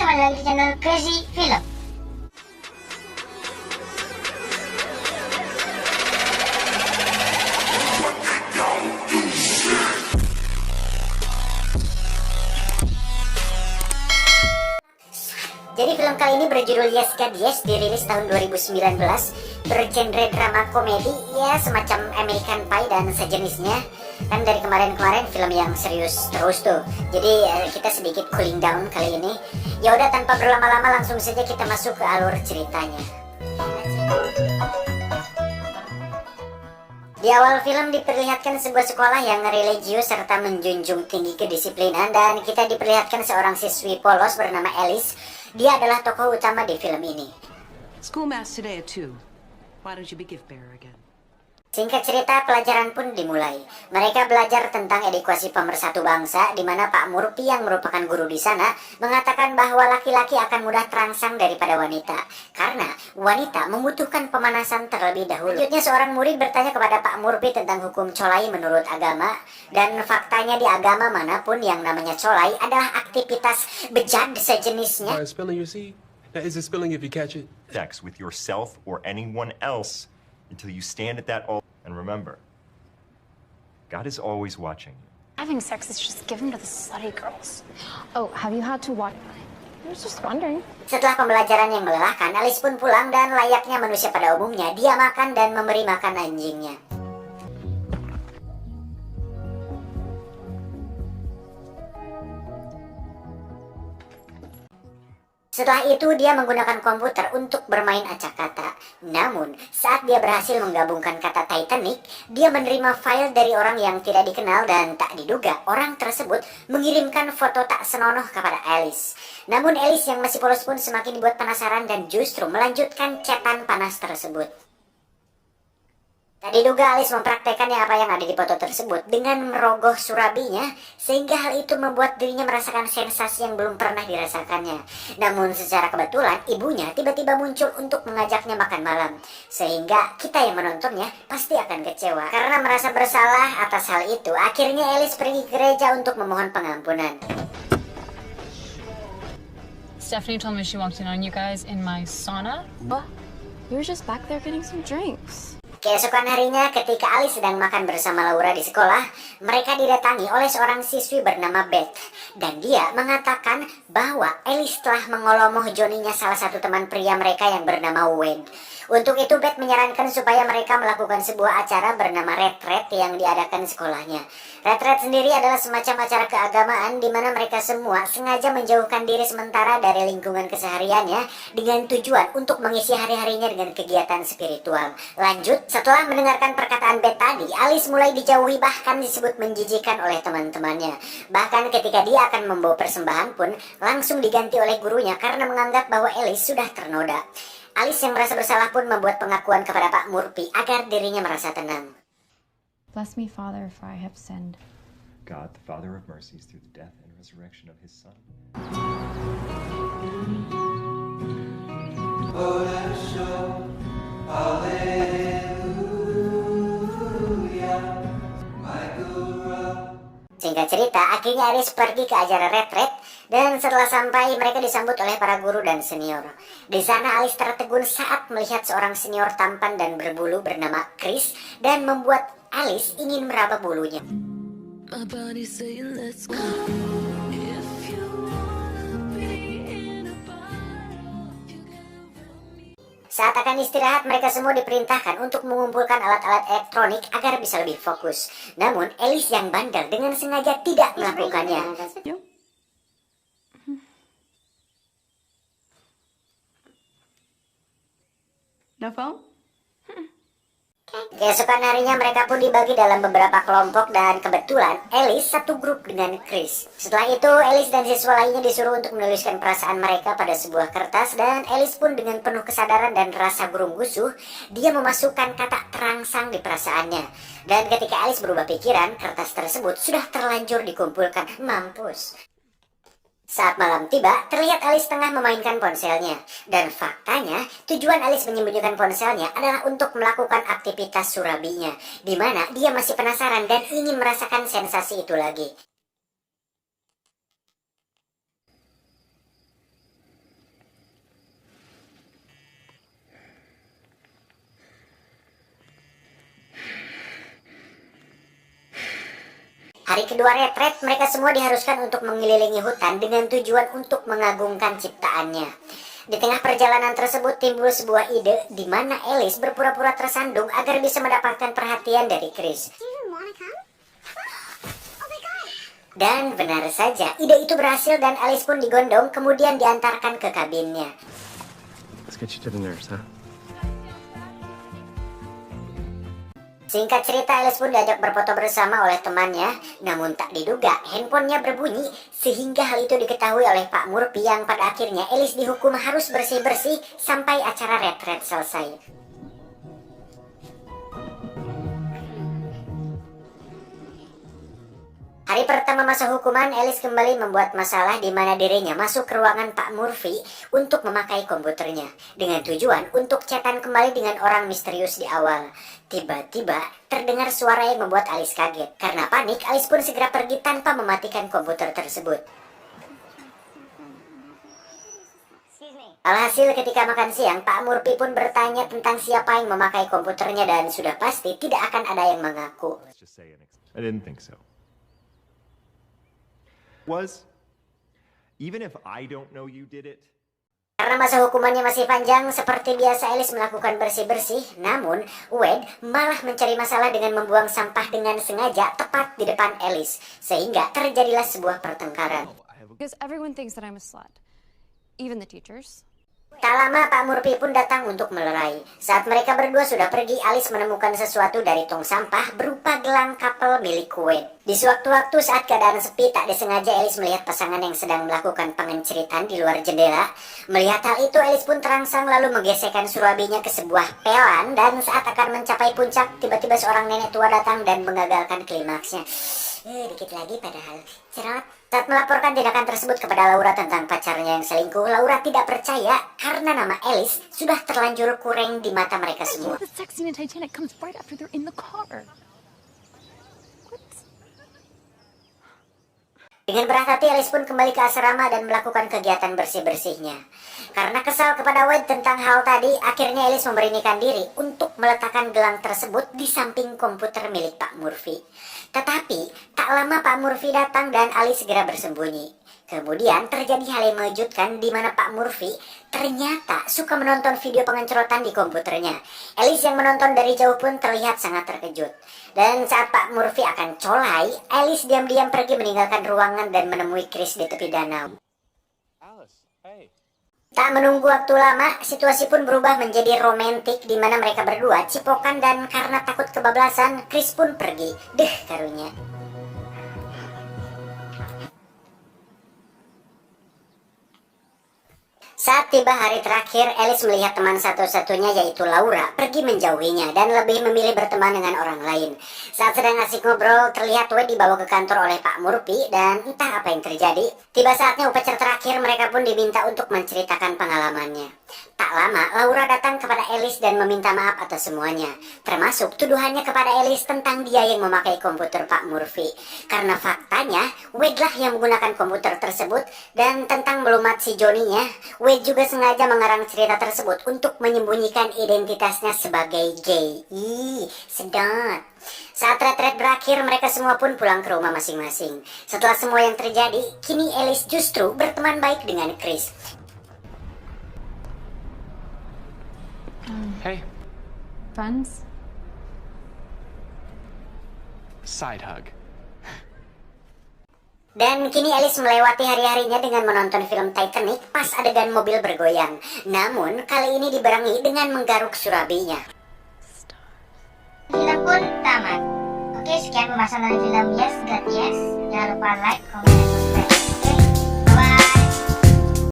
kembali lagi di channel Crazy Film. Jadi film kali ini berjudul Yes God Yes, dirilis tahun 2019, bergenre drama komedi, ya semacam American Pie dan sejenisnya. Kan dari kemarin-kemarin film yang serius terus tuh. Jadi kita sedikit cooling down kali ini. Ya udah, tanpa berlama-lama langsung saja kita masuk ke alur ceritanya. Di awal film diperlihatkan sebuah sekolah yang religius serta menjunjung tinggi kedisiplinan, dan kita diperlihatkan seorang siswi polos bernama Alice. Dia adalah tokoh utama di film ini. School mass today at 2. Why don't you be gift bearer again? Singkat cerita, pelajaran pun dimulai. Mereka belajar tentang edukasi pemersatu bangsa, di mana Pak Murphy yang merupakan guru di sana mengatakan bahwa laki-laki akan mudah terangsang daripada wanita, karena wanita membutuhkan pemanasan terlebih dahulu. Selanjutnya seorang murid bertanya kepada Pak Murphy tentang hukum colai menurut agama, dan faktanya di agama manapun yang namanya colai adalah aktivitas bejat sejenisnya. Spilling your seed. Now, is it spilling if you catch it? Sex with yourself or anyone else until you stand at that altar. And remember, God is always watching you. Having sex is just given to the slutty girls. Oh, have you had to watch? I was just wondering. Setelah pembelajaran yang melelahkan, Alice pun pulang dan layaknya manusia pada umumnya, dia makan dan memberi makan anjingnya. Setelah itu dia menggunakan komputer untuk bermain acak kata. Namun, saat dia berhasil menggabungkan kata Titanic, dia menerima file dari orang yang tidak dikenal, dan tak diduga orang tersebut mengirimkan foto tak senonoh kepada Alice. Namun Alice yang masih polos pun semakin dibuat penasaran dan justru melanjutkan chatan panas tersebut. Tak diduga Alice mempraktekkan apa yang ada di foto tersebut dengan merogoh surabinya, sehingga hal itu membuat dirinya merasakan sensasi yang belum pernah dirasakannya. Namun secara kebetulan ibunya tiba-tiba muncul untuk mengajaknya makan malam, sehingga kita yang menontonnya pasti akan kecewa. Karena merasa bersalah atas hal itu, akhirnya Alice pergi ke gereja untuk memohon pengampunan. Stephanie told me she walked in on you guys in my sauna. What? You were just back there getting some drinks. Keesokan harinya, ketika Alice sedang makan bersama Laura di sekolah, mereka didatangi oleh seorang siswi bernama Beth. Dan dia mengatakan bahwa Alice telah mengolomoh Johnny-nya salah satu teman pria mereka yang bernama Wade. Untuk itu Beth menyarankan supaya mereka melakukan sebuah acara bernama retreat yang diadakan sekolahnya. Retreat sendiri adalah semacam acara keagamaan di mana mereka semua sengaja menjauhkan diri sementara dari lingkungan kesehariannya dengan tujuan untuk mengisi hari-harinya dengan kegiatan spiritual. Lanjut, setelah mendengarkan perkataan Beth tadi, Alice mulai dijauhi, bahkan disebut menjijikan oleh teman-temannya. Bahkan ketika dia akan membawa persembahan pun langsung diganti oleh gurunya karena menganggap bahwa Alice sudah ternoda. Alice yang merasa bersalah pun membuat pengakuan kepada Pak Murphy agar dirinya merasa tenang. Bless me, Father, for I have sinned. God, the Father of mercies, through the death and resurrection of his Son. Singkat cerita, akhirnya Alice pergi ke acara retreat, dan setelah sampai mereka disambut oleh para guru dan senior. Di sana Alice tertegun saat melihat seorang senior tampan dan berbulu bernama Chris, dan membuat Alice ingin meraba bulunya. Saat akan istirahat, mereka semua diperintahkan untuk mengumpulkan alat-alat elektronik agar bisa lebih fokus. Namun, Alice yang bandel dengan sengaja tidak melakukannya. No phone? Keesokan harinya mereka pun dibagi dalam beberapa kelompok, dan kebetulan Alice satu grup dengan Chris. Setelah itu Alice dan siswa lainnya disuruh untuk menuliskan perasaan mereka pada sebuah kertas, dan Alice pun dengan penuh kesadaran dan rasa gurung gusuh, dia memasukkan kata terangsang di perasaannya. Dan ketika Alice berubah pikiran, kertas tersebut sudah terlanjur dikumpulkan. Mampus. Saat malam tiba, terlihat Alice tengah memainkan ponselnya. Dan faktanya, tujuan Alice menyembunyikan ponselnya adalah untuk melakukan aktivitas surabinya, di mana dia masih penasaran dan ingin merasakan sensasi itu lagi. Hari kedua retret, mereka semua diharuskan untuk mengelilingi hutan dengan tujuan untuk mengagungkan ciptaannya. Di tengah perjalanan tersebut timbul sebuah ide di mana Alice berpura-pura tersandung agar bisa mendapatkan perhatian dari Chris. Dan benar saja, ide itu berhasil dan Alice pun digondong kemudian diantarkan ke kabinnya. Let's get you to the nurse, huh? Singkat cerita, Alice pun diajak berfoto bersama oleh temannya, namun tak diduga handphonenya berbunyi sehingga hal itu diketahui oleh Pak Murphy yang pada akhirnya Alice dihukum harus bersih-bersih sampai acara retret selesai. Hari pertama masa hukuman, Alice kembali membuat masalah di mana dirinya masuk ke ruangan Pak Murphy untuk memakai komputernya dengan tujuan untuk chatan kembali dengan orang misterius di awal. Tiba-tiba terdengar suara yang membuat Alice kaget. Karena panik, Alice pun segera pergi tanpa mematikan komputer tersebut. Alhasil ketika makan siang, Pak Murphy pun bertanya tentang siapa yang memakai komputernya dan sudah pasti tidak akan ada yang mengaku. I didn't think so. Even if I don't know you did it. Karena masa hukumannya masih panjang, seperti biasa Alice melakukan bersih-bersih. Namun, Wade malah mencari masalah dengan membuang sampah dengan sengaja tepat di depan Alice. Sehingga terjadilah sebuah pertengkaran. Because everyone thinks that I'm a slut. Even the teachers. Tak lama Pak Murphy pun datang untuk melerai. Saat mereka berdua sudah pergi, Alice menemukan sesuatu dari tong sampah berupa gelang couple milik Wade. Di sewaktu-waktu saat keadaan sepi, tak disengaja Alice melihat pasangan yang sedang melakukan pengenceritan di luar jendela. Melihat hal itu, Alice pun terangsang lalu menggesekkan surabinya ke sebuah pelan dan saat akan mencapai puncak, tiba-tiba seorang nenek tua datang dan mengagalkan klimaksnya. Dikit lagi padahal. Cerot. Saat melaporkan tindakan tersebut kepada Laura tentang pacarnya yang selingkuh, Laura tidak percaya karena nama Alice sudah terlanjur kurang di mata mereka semua. The sex scene in Titanic comes right after they're in the car. Dengan berat hati, Alice pun kembali ke asrama dan melakukan kegiatan bersih-bersihnya. Karena kesal kepada Wade tentang hal tadi, akhirnya Alice memberanikan diri untuk meletakkan gelang tersebut di samping komputer milik Pak Murphy. Tetapi, tak lama Pak Murphy datang dan Alice segera bersembunyi. Kemudian terjadi hal yang mengejutkan di mana Pak Murphy ternyata suka menonton video pengencerotan di komputernya. Alice yang menonton dari jauh pun terlihat sangat terkejut. Dan saat Pak Murphy akan colai, Alice diam-diam pergi meninggalkan ruangan dan menemui Chris di tepi danau. Alice, hey. Tak menunggu waktu lama, situasi pun berubah menjadi romantik di mana mereka berdua cipokan dan karena takut kebablasan, Chris pun pergi. Deh karunya. Saat tiba hari terakhir, Alice melihat teman satu-satunya yaitu Laura pergi menjauhinya dan lebih memilih berteman dengan orang lain. Saat sedang asik ngobrol, terlihat Wade dibawa ke kantor oleh Pak Murphy dan entah apa yang terjadi. Tiba saatnya upacara terakhir, mereka pun diminta untuk menceritakan pengalamannya. Tak lama, Laura datang kepada Alice dan meminta maaf atas semuanya, termasuk tuduhannya kepada Alice tentang dia yang memakai komputer Pak Murphy. Karena faktanya, Wade lah yang menggunakan komputer tersebut dan tentang melumat si Johnny-nya, Wade juga sengaja mengarang cerita tersebut untuk menyembunyikan identitasnya sebagai gay. Sedot. Saat retret berakhir, mereka semua pun pulang ke rumah masing-masing. Setelah semua yang terjadi, kini Alice justru berteman baik dengan Chris. Hey, Friends? side hug. Dan kini Alice melewati hari-harinya dengan menonton film Titanic pas adegan mobil bergoyang. Namun, kali ini dibarengi dengan menggaruk surabinya. Film pun tamat. Oke, sekian pembahasan dari film Yes, God Yes. Jangan lupa like, comment, dan subscribe.